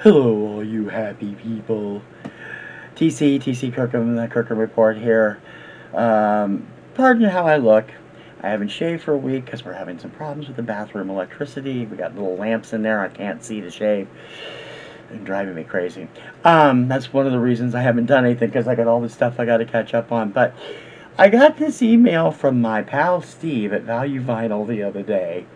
Hello, all you happy people. TC Kirkham, the Kirkham Report here. Pardon how I look. I haven't shaved for a week because we're having some problems with the bathroom electricity. We got little lamps in there. I can't see to shave. It's driving me crazy. That's one of the reasons I haven't done anything, because I got all this stuff I got to catch up on. But I got this email from my pal Steve at Value Vinyl the other day.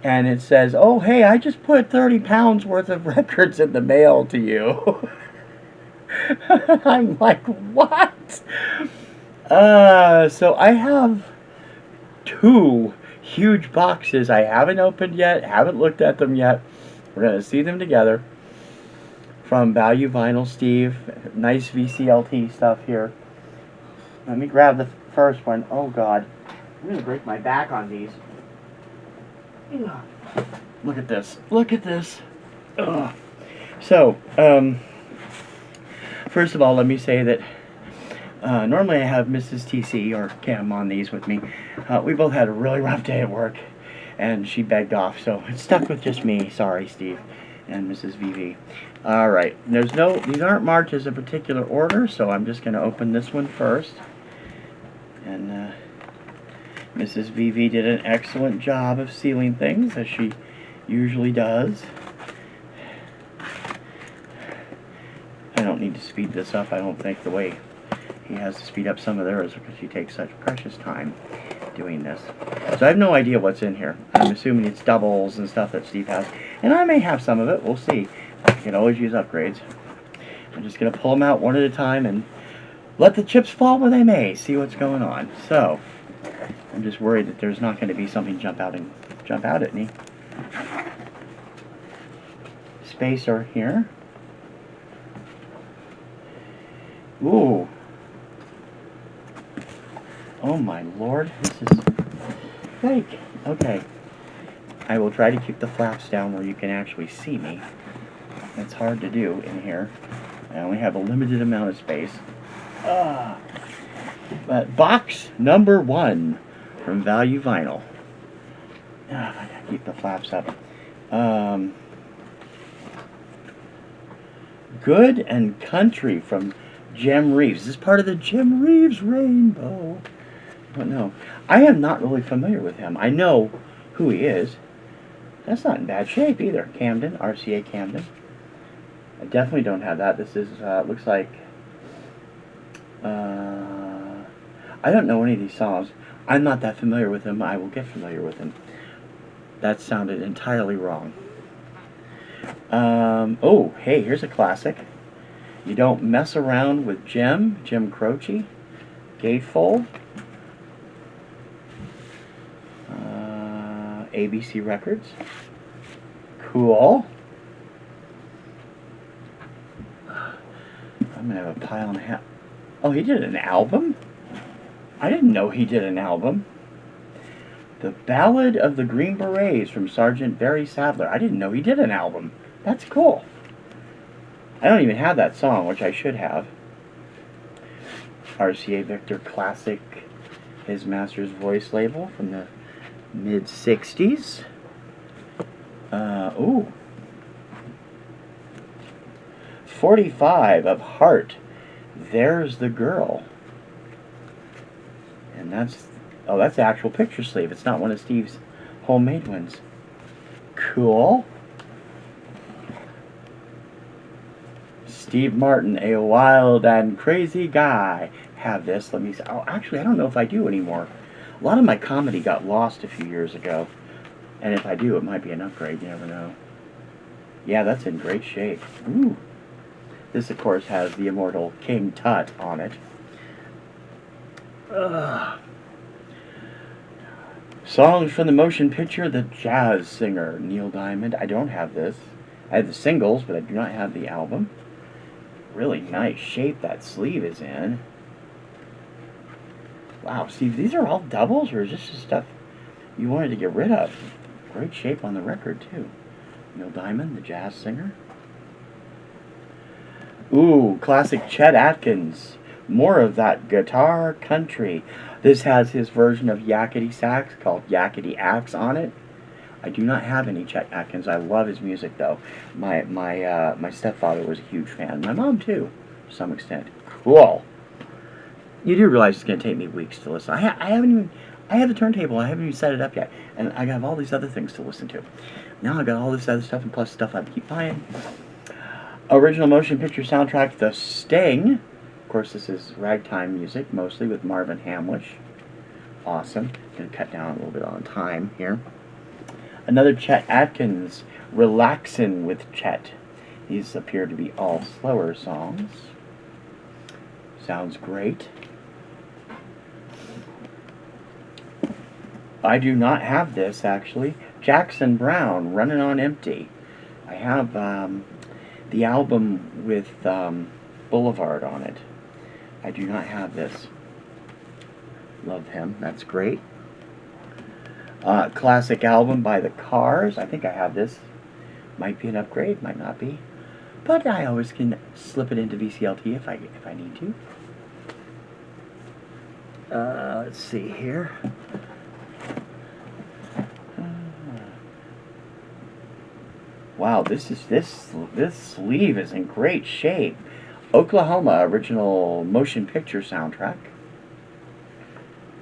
And it says, "Oh, hey, I just put 30 pounds worth of records in the mail to you." I'm like, what? So I have two huge boxes I haven't opened yet, haven't looked at them yet. We're going to see them together. From Value Vinyl, Steve. Nice VCLT stuff here. Let me grab the first one. Oh, God. I'm going to break my back on these. Look at this. Look at this. Ugh. So, first of all, let me say that normally I have Mrs. TC or Cam on these with me. We both had a really rough day at work, and she begged off, so it's stuck with just me. Sorry, Steve and Mrs. VV. All right. These aren't marked as a particular order, so I'm just going to open this one first. And Mrs. VV did an excellent job of sealing things, as she usually does. I don't need to speed this up, I don't think, the way he has to speed up some of theirs, because she takes such precious time doing this. So I have no idea what's in here. I'm assuming it's doubles and stuff that Steve has. And I may have some of it, we'll see. I can always use upgrades. I'm just going to pull them out one at a time and let the chips fall where they may, see what's going on. So, I'm just worried that there's not going to be something jump out at me. Spacer here. Ooh. Oh my lord, this is fake. Okay. I will try to keep the flaps down where you can actually see me. That's hard to do in here. I only have a limited amount of space. But box number 1 from Value Vinyl. I gotta keep the flaps up. Good and Country from Jim Reeves. This is part of the Jim Reeves rainbow. I don't know. I am not really familiar with him. I know who he is. That's not in bad shape either. Camden, RCA Camden. I definitely don't have that. This is, looks like, I don't know any of these songs. I'm not that familiar with him. I will get familiar with him. That sounded entirely wrong. Oh, hey, here's a classic. You Don't Mess Around with Jim Croce, Gatefold, ABC Records. Cool. I'm gonna have a pile and a half. Oh, he did an album? I didn't know he did an album. The Ballad of the Green Berets from Sergeant Barry Sadler. I didn't know he did an album. That's cool. I don't even have that song, which I should have. RCA Victor Classic, his master's voice label from the mid-60s. Ooh. 45 of Heart. There's the Girl. And that's the actual picture sleeve. It's not one of Steve's homemade ones. Cool. Steve Martin, A Wild and Crazy Guy. Have this. Let me see. Oh, actually, I don't know if I do anymore. A lot of my comedy got lost a few years ago. And if I do, it might be an upgrade. You never know. Yeah, that's in great shape. Ooh. This, of course, has the immortal King Tut on it. Songs from the motion picture The Jazz Singer, Neil Diamond. I don't have this. I have the singles, but I do not have the album. Really nice shape that sleeve is in. Wow, Steve, these are all doubles, or is this just stuff you wanted to get rid of? Great shape on the record, too. Neil Diamond, The Jazz Singer. Ooh, classic Chet Atkins. More of that guitar country. This has his version of Yakety Sax called Yakety Axe on it. I do not have any Chet Atkins. I love his music, though. My stepfather was a huge fan. My mom, too, to some extent. Cool. You do realize it's going to take me weeks to listen. I haven't even... I have the turntable. I haven't even set it up yet. And I have all these other things to listen to. Now I got all this other stuff, and plus stuff I keep buying. Original motion picture soundtrack, The Sting. Of course, this is ragtime music, mostly with Marvin Hamlish. Awesome. Going to cut down a little bit on time here. Another Chet Atkins, Relaxin' with Chet. These appear to be all slower songs. Sounds great. I do not have this, actually. Jackson Browne, Running on Empty. I have the album with Boulevard on it. I do not have this. Love him. That's great. Classic album by The Cars. I think I have this. Might be an upgrade, might not be. But I always can slip it into VCLT if I need to. Let's see here. Wow, this sleeve is in great shape. Oklahoma, original motion picture soundtrack.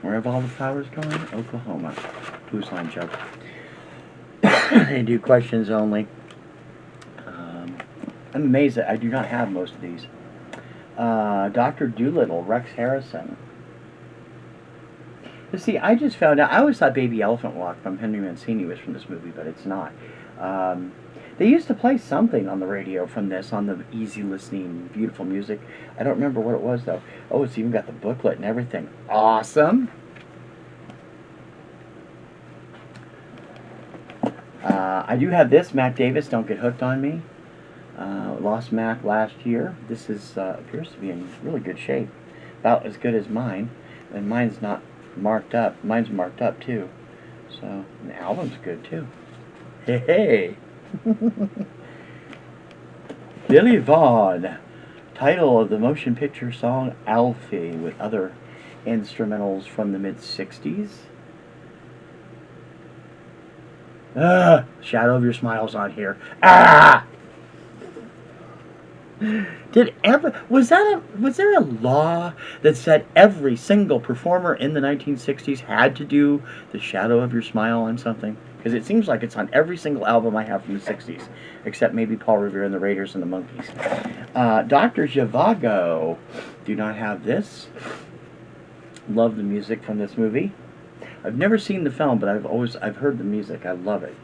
Where have all the flowers gone? Oklahoma. Blues Line joke. They do questions only. I'm amazed that I do not have most of these. Dr. Dolittle, Rex Harrison. You see, I just found out, I always thought Baby Elephant Walk from Henry Mancini was from this movie, but it's not. They used to play something on the radio from this, on the easy listening, beautiful music. I don't remember what it was, though. Oh, it's even got the booklet and everything. Awesome! I do have this, Mac Davis, Don't Get Hooked on Me. Lost Mac last year. This is appears to be in really good shape. About as good as mine. And mine's not marked up. Mine's marked up, too. So, and the album's good, too. Hey, hey! Billy Vaughn, title of the motion picture song Alfie, with other instrumentals from the mid-60s. Shadow of Your Smile's on here. Ah! Was there a law that said every single performer in the 1960s had to do the Shadow of Your Smile on something? Because it seems like it's on every single album I have from the 60s, except maybe Paul Revere and the Raiders and the Monkees. Dr. Zhivago, do not have this. Love the music from this movie. I've never seen the film, but I've heard the music. I love it.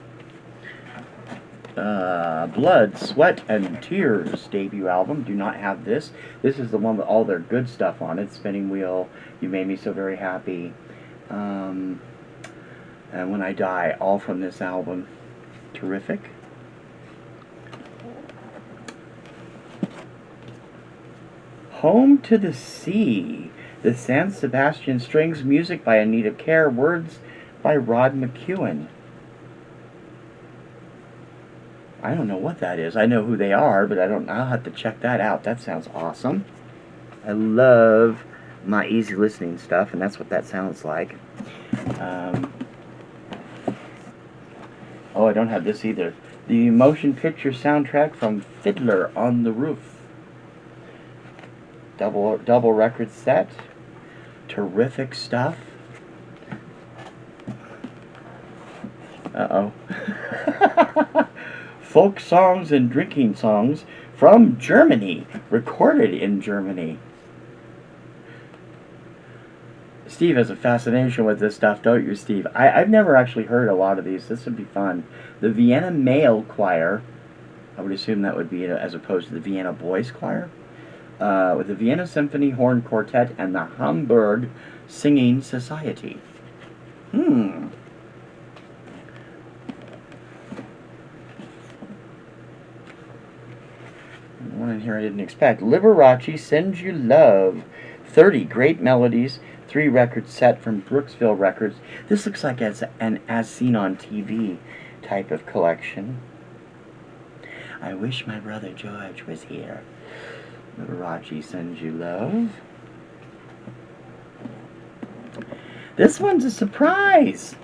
Blood, Sweat, and Tears debut album. Do not have this. This is the one with all their good stuff on it. Spinning Wheel, You Made Me So Very Happy, and When I Die, all from this album. Terrific. Home to the Sea, the San Sebastian Strings, music by Anita Kerr, words by Rod McEwen. I don't know what that is. I know who they are, but I'll have to check that out. That sounds awesome. I love my easy listening stuff, and that's what that sounds like. Oh, I don't have this either. The motion picture soundtrack from Fiddler on the Roof. Double record set. Terrific stuff. Uh-oh. Folk songs and drinking songs from Germany, recorded in Germany. Steve has a fascination with this stuff, don't you, Steve? I've never actually heard a lot of these. This would be fun. The Vienna Male Choir, I would assume that would be as opposed to the Vienna Boys Choir, with the Vienna Symphony Horn Quartet and the Hamburg Singing Society. One in here I didn't expect. Liberace Sends You Love. 30 great melodies. 3 record set from Brooksville Records. This looks like an As Seen on TV type of collection. I wish my brother George was here. Liberace Sends You Love. This one's a surprise.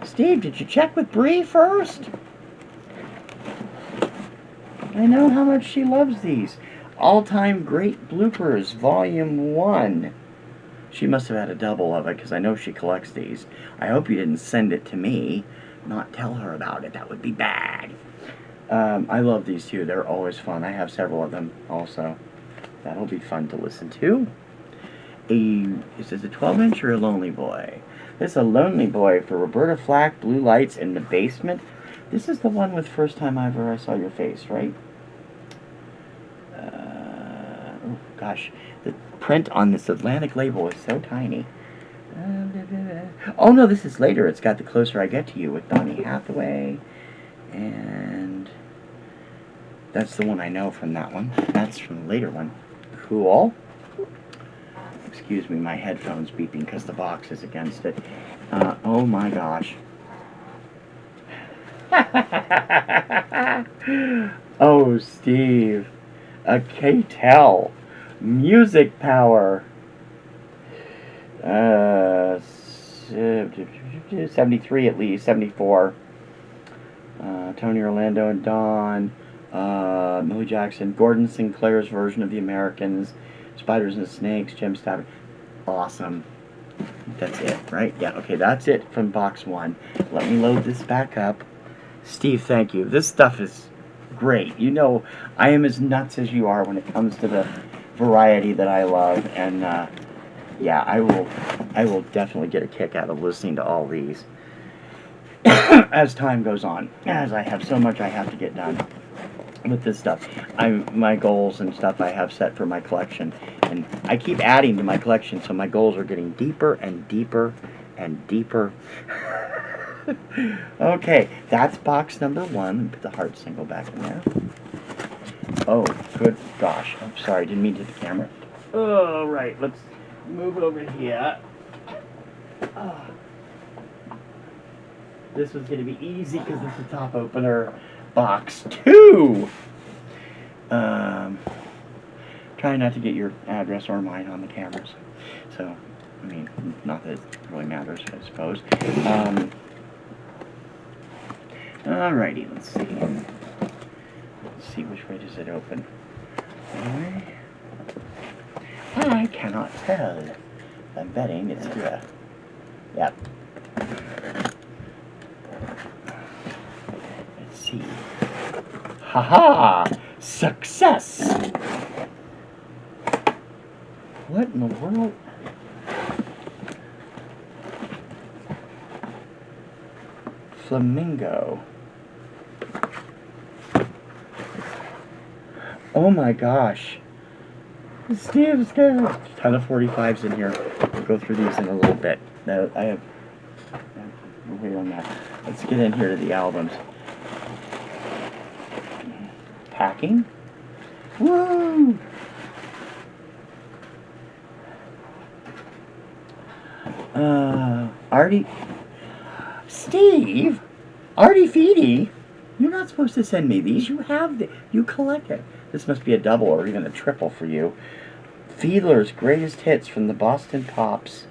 Steve, did you check with Bree first? I know how much she loves these. All-Time Great Bloopers, Volume 1. She must have had a double of it, because I know she collects these. I hope you didn't send it to me. Not tell her about it. That would be bad. I love these too. They're always fun. I have several of them also. That'll be fun to listen to. Is this a 12-inch or a Lonely Boy? This is a Lonely Boy for Roberta Flack, Blue Lights in the Basement. This is the one with First Time Ever I Saw Your Face, right? Oh gosh, the print on this Atlantic label is so tiny. Oh no, this is later. It's got The Closer I Get to You with Donny Hathaway. And that's the one I know from that one. That's from the later one. Cool. Excuse me, my headphone's beeping because the box is against it. Oh my gosh. Oh, Steve. A K-Tel. Music Power. 73 at least, 74. Tony Orlando and Dawn. Millie Jackson. Gordon Sinclair's version of The Americans. Spiders and Snakes. Jim Stafford. Awesome. That's it, right? Yeah, okay, that's it from box 1. Let me load this back up. Steve, thank you. This stuff is great. You know, I am as nuts as you are when it comes to the variety that I love, and yeah, I will definitely get a kick out of listening to all these as time goes on, as I have so much I have to get done with this stuff. My goals and stuff I have set for my collection, and I keep adding to my collection, so my goals are getting deeper and deeper and deeper. Okay, that's box number 1. Put the heart single back in there. Oh, good gosh. I'm sorry, didn't mean to hit the camera. Oh, right, let's move over here. Oh. This was going to be easy because it's the top opener. Box 2! Try not to get your address or mine on the cameras. So, I mean, not that it really matters, I suppose. Alrighty, let's see. Let's see, which way does it open? Anyway, I cannot tell. I'm betting it's here. Yep. Let's see. Haha! Success! What in the world? Flamingo. Oh my gosh. Steve's got a ton of 45s in here. We'll go through these in a little bit. Now, I have wait on that. Let's get in here to the albums. Packing. Woo! Artie. Steve! Artie Feedy! You're not supposed to send me these. You have you collect it. This must be a double or even a triple for you. Fiedler's Greatest Hits from the Boston Pops.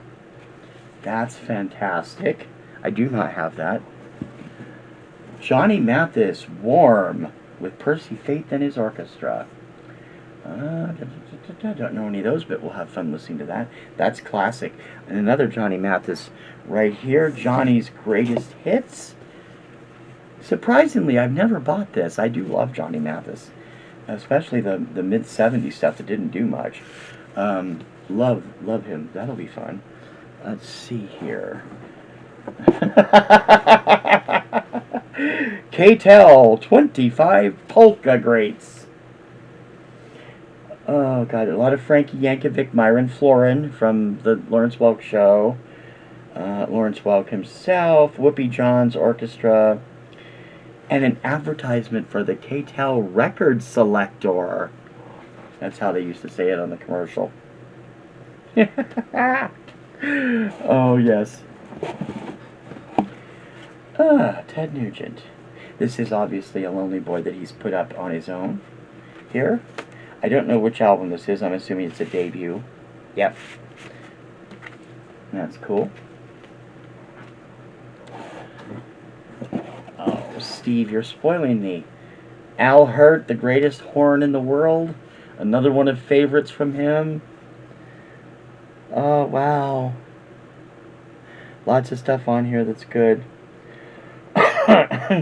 That's fantastic. I do not have that. Johnny Mathis, Warm, with Percy Faith and his orchestra. Don't know any of those, but we'll have fun listening to that. That's classic. And another Johnny Mathis right here, Johnny's Greatest Hits. Surprisingly, I've never bought this. I do love Johnny Mathis, especially the mid-70s stuff that didn't do much. Love him. That'll be fun. Let's see here. K-Tel 25 Polka Greats. Oh, God, a lot of Frankie Yankovic, Myron Florin from the Lawrence Welk Show. Lawrence Welk himself, Whoopi John's orchestra, and an advertisement for the K-Tel Record Selector. That's how they used to say it on the commercial. Oh, yes. Ted Nugent. This is obviously a Lonely Boy that he's put up on his own here. I don't know which album this is. I'm assuming it's a debut. Yep. That's cool. Steve, you're spoiling me. Al Hurt, the greatest horn in the world. Another one of favorites from him. Oh, wow. Lots of stuff on here that's good.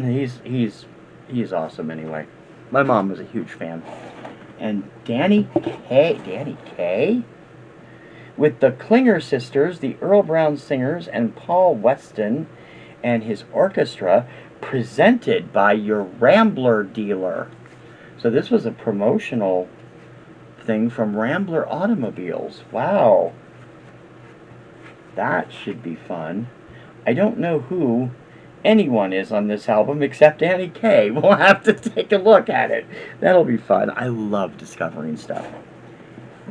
he's awesome anyway. My mom was a huge fan. And Danny Kaye? With the Klinger sisters, the Earl Brown Singers, and Paul Weston and his orchestra, presented by your Rambler dealer. So this was a promotional thing from Rambler Automobiles. Wow. That should be fun. I don't know who anyone is on this album except Danny Kaye. We'll have to take a look at it. That'll be fun. I love discovering stuff.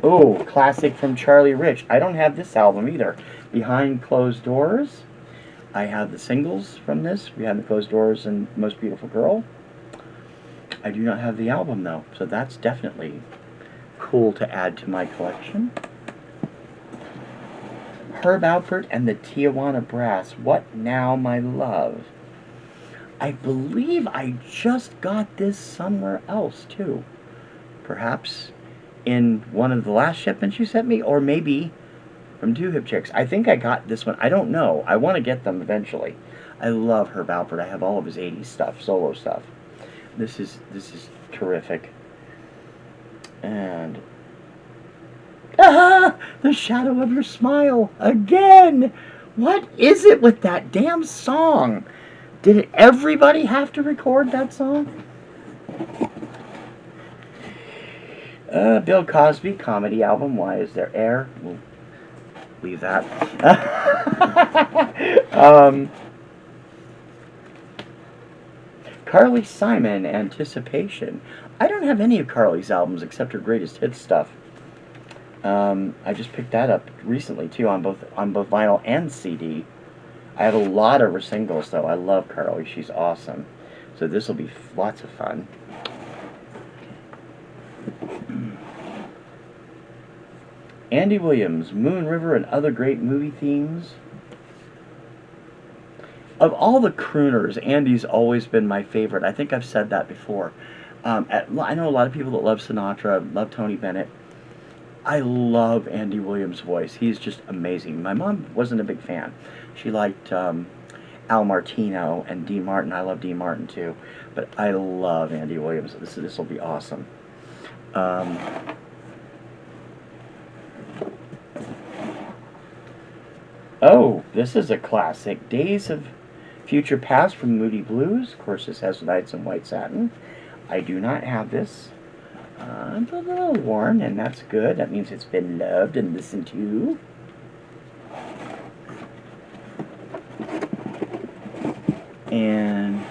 Oh, classic from Charlie Rich. I don't have this album either. Behind Closed Doors. I have the singles from this. Behind the Closed Doors and Most Beautiful Girl. I do not have the album though, so that's definitely cool to add to my collection. Herb Alpert and the Tijuana Brass. What Now, My Love? I believe I just got this somewhere else too. Perhaps in one of the last shipments you sent me, or maybe from Two Hip Chicks. I think I got this one. I don't know. I want to get them eventually. I love Herb Alpert. I have all of his 80s stuff, solo stuff. This is terrific. And The Shadow of Your Smile again. What is it with that damn song? Did everybody have to record that song? Bill Cosby comedy album. Why Is There Air? We'll leave that. Carly Simon, Anticipation. I don't have any of Carly's albums except her greatest hits stuff. I just picked that up recently too on both vinyl and CD. I have a lot of her singles though. I love Carly. She's awesome. So this will be lots of fun. Andy Williams, Moon River and Other Great Movie Themes. Of all the crooners, Andy's always been my favorite. I think I've said that before. I know a lot of people that love Sinatra, love Tony Bennett. I love Andy Williams' voice. He's just amazing. My mom wasn't a big fan. She liked Al Martino and Dean Martin. I love Dean Martin too. But I love Andy Williams. This will be awesome. Oh, this is a classic. Days of Future Past from Moody Blues. Of course, this has Nights in White Satin. I do not have this. It's a little worn, and that's good. That means it's been loved and listened to. And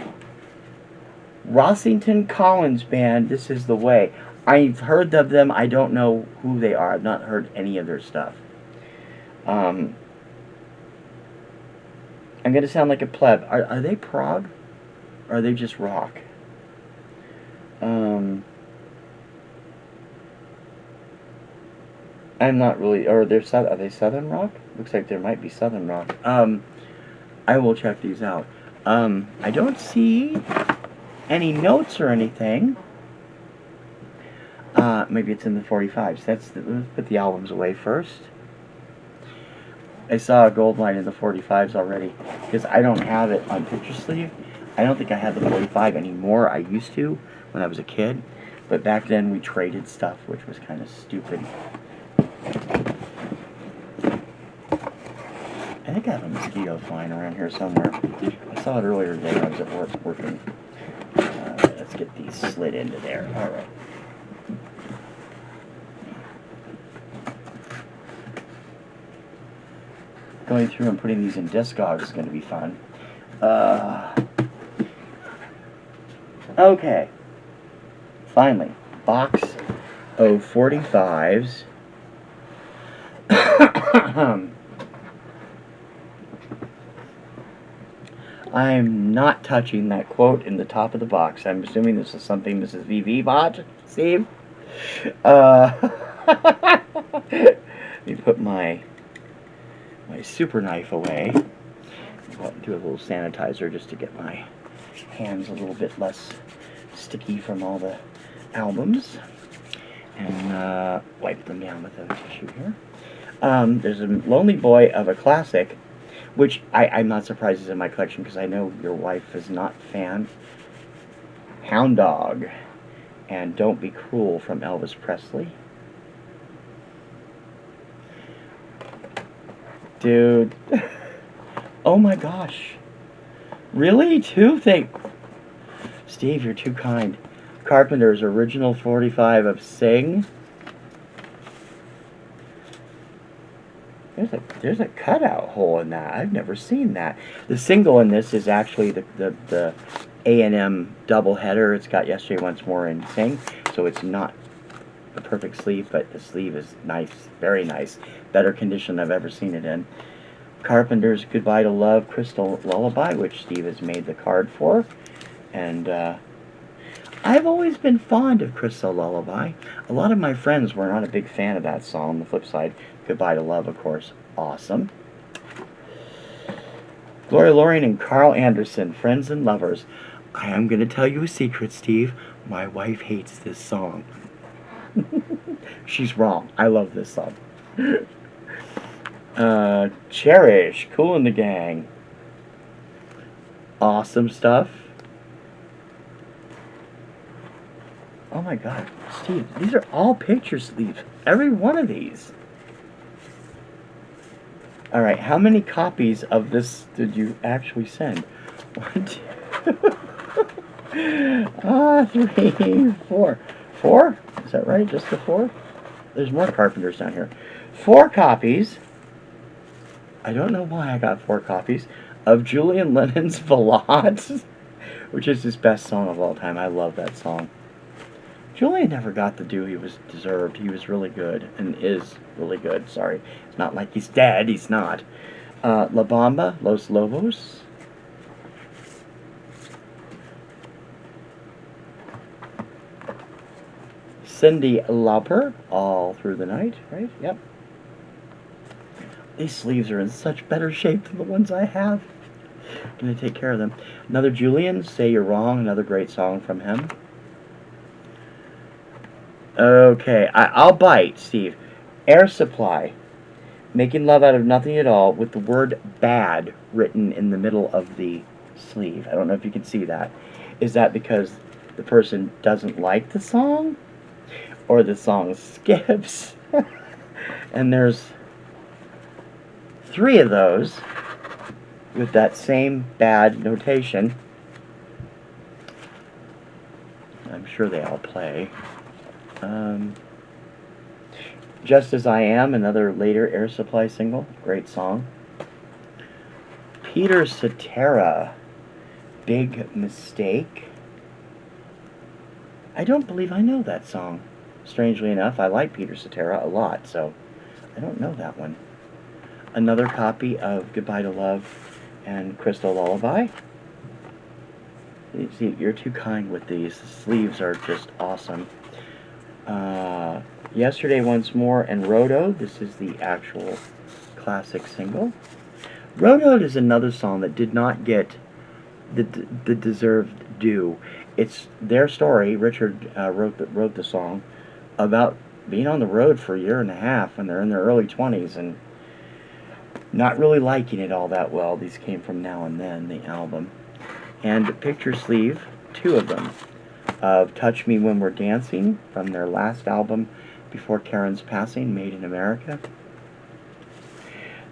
Rossington Collins Band, This Is the Way. I've heard of them. I don't know who they are. I've not heard any of their stuff. I'm going to sound like a pleb. Are they prog? Or are they just rock? I'm not really... Are they Southern rock? Looks like there might be Southern rock. I will check these out. I don't see any notes or anything. Maybe it's in the 45s. Let's put the albums away first. I saw a gold line in the 45s already, because I don't have it on picture sleeve. I don't think I have the 45 anymore. I used to when I was a kid, but back then we traded stuff, which was kind of stupid. I think I have a mosquito flying around here somewhere. I saw it earlier today when I was at work working. Let's get these slid into there. Alright. Going through and putting these in Discogs is going to be fun. Okay. Finally, box of 45s. I'm not touching that quote in the top of the box. I'm assuming this is something Mrs. VV bought, Steve. Let me put my super knife away. Do a little sanitizer just to get my hands a little bit less sticky from all the albums. And wipe them down with a tissue here. There's a Lonely Boy of a classic, which I'm not surprised is in my collection because I know your wife is not a fan. Hound Dog and Don't Be Cruel from Elvis Presley. Dude. Oh my gosh. Really? Two? Steve, you're too kind. Carpenter's original 45 of Sing. There's a cutout hole in that. I've never seen that. The single in this is actually the A&M double header. It's got Yesterday Once More and Sing, so it's not the perfect sleeve, but the sleeve is nice, very nice. Better condition I've ever seen it in. Carpenter's Goodbye to Love, Crystal Lullaby, which Steve has made the card for. And I've always been fond of Crystal Lullaby. A lot of my friends were not a big fan of that song. On the flip side, Goodbye to Love, of course, awesome. Gloria Loring and Carl Anderson, Friends and Lovers. I am going to tell you a secret, Steve. My wife hates this song. She's wrong. I love this song. Cherish, Kool and the Gang. Awesome stuff. Oh my God, Steve, these are all picture sleeves. Every one of these. Alright, how many copies of this did you actually send? 1, 2, 3, 4. 4? Is that right? Just the 4? There's more Carpenters down here. 4 copies. I don't know why I got 4 copies of Julian Lennon's Ballade, which is his best song of all time. I love that song. Julian never got the due he was deserved. He was really good, and is really good. Sorry, it's not like he's dead. He's not. La Bamba, Los Lobos. Cyndi Lauper, All Through the Night, right? Yep. These sleeves are in such better shape than the ones I have. I'm going to take care of them. Another Julian, Say You're Wrong, another great song from him. Okay, I'll bite, Steve. Air Supply, Making Love Out of Nothing at All, with the word bad written in the middle of the sleeve. I don't know if you can see that. Is that because the person doesn't like the song? Or the song skips? And there's 3 of those with that same bad notation. I'm sure they all play. Just As I Am, another later Air Supply single. Great song. Peter Cetera, Big Mistake. I don't believe I know that song. Strangely enough, I like Peter Cetera a lot, so I don't know that one. Another copy of Goodbye to Love and Crystal Lullaby. See, you're too kind with these. The sleeves are just awesome. Yesterday Once More and Road. This is the actual classic single. Road is another song that did not get the deserved due. It's their story. Richard wrote the song about being on the road for a year and a half when they're in their early 20s and not really liking it all that well. These came from Now and Then, the album. And picture sleeve, 2 of them, of Touch Me When We're Dancing from their last album before Karen's passing, Made in America.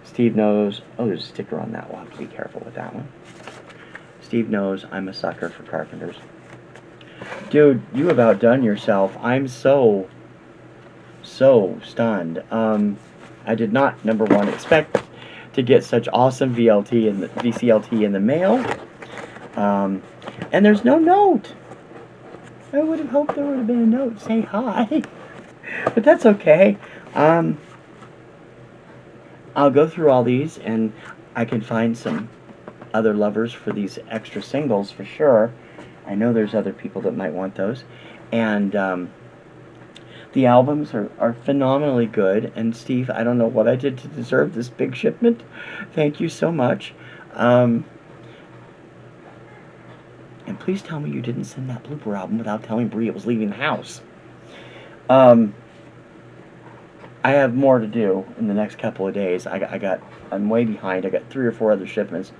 Steve knows, oh, there's a sticker on that. We'll have to be careful with that one. Steve knows I'm a sucker for Carpenters. Dude, you have outdone yourself. I'm so stunned. I did not, number one, expect to get such awesome VCLT in the mail. And there's no note. I would have hoped there would have been a note. Say hi. But that's okay. I'll go through all these, and I can find some other lovers for these extra singles for sure. I know there's other people that might want those. And the albums are phenomenally good. And Steve, I don't know what I did to deserve this big shipment. Thank you so much. And And please tell me you didn't send that blooper album without telling Bree it was leaving the house. I have more to do in the next couple of days. I'm way behind. I got 3 or 4 other shipments,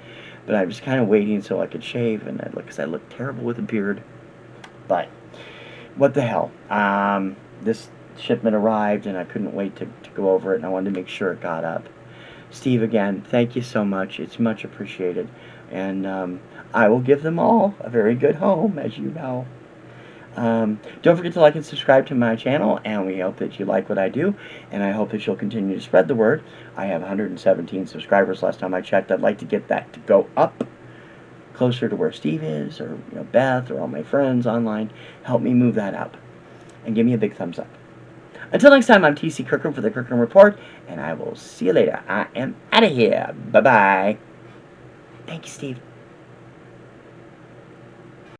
but I'm just kind of waiting so I could shave, and because I look terrible with a beard. But what the hell? This shipment arrived, and I couldn't wait to go over it, and I wanted to make sure it got up. Steve, again, thank you so much. It's much appreciated, and I will give them all a very good home, as you know. Don't forget to like and subscribe to my channel, and we hope that you like what I do, and I hope that you'll continue to spread the word. I have 117 subscribers last time I checked. I'd like to get that to go up closer to where Steve is, or Beth, or all my friends online. Help me move that up, and give me a big thumbs up. Until next time, I'm TC Kirkham for the Kirkham Report, and I will see you later. I am out of here. Bye-bye. Thank you, Steve.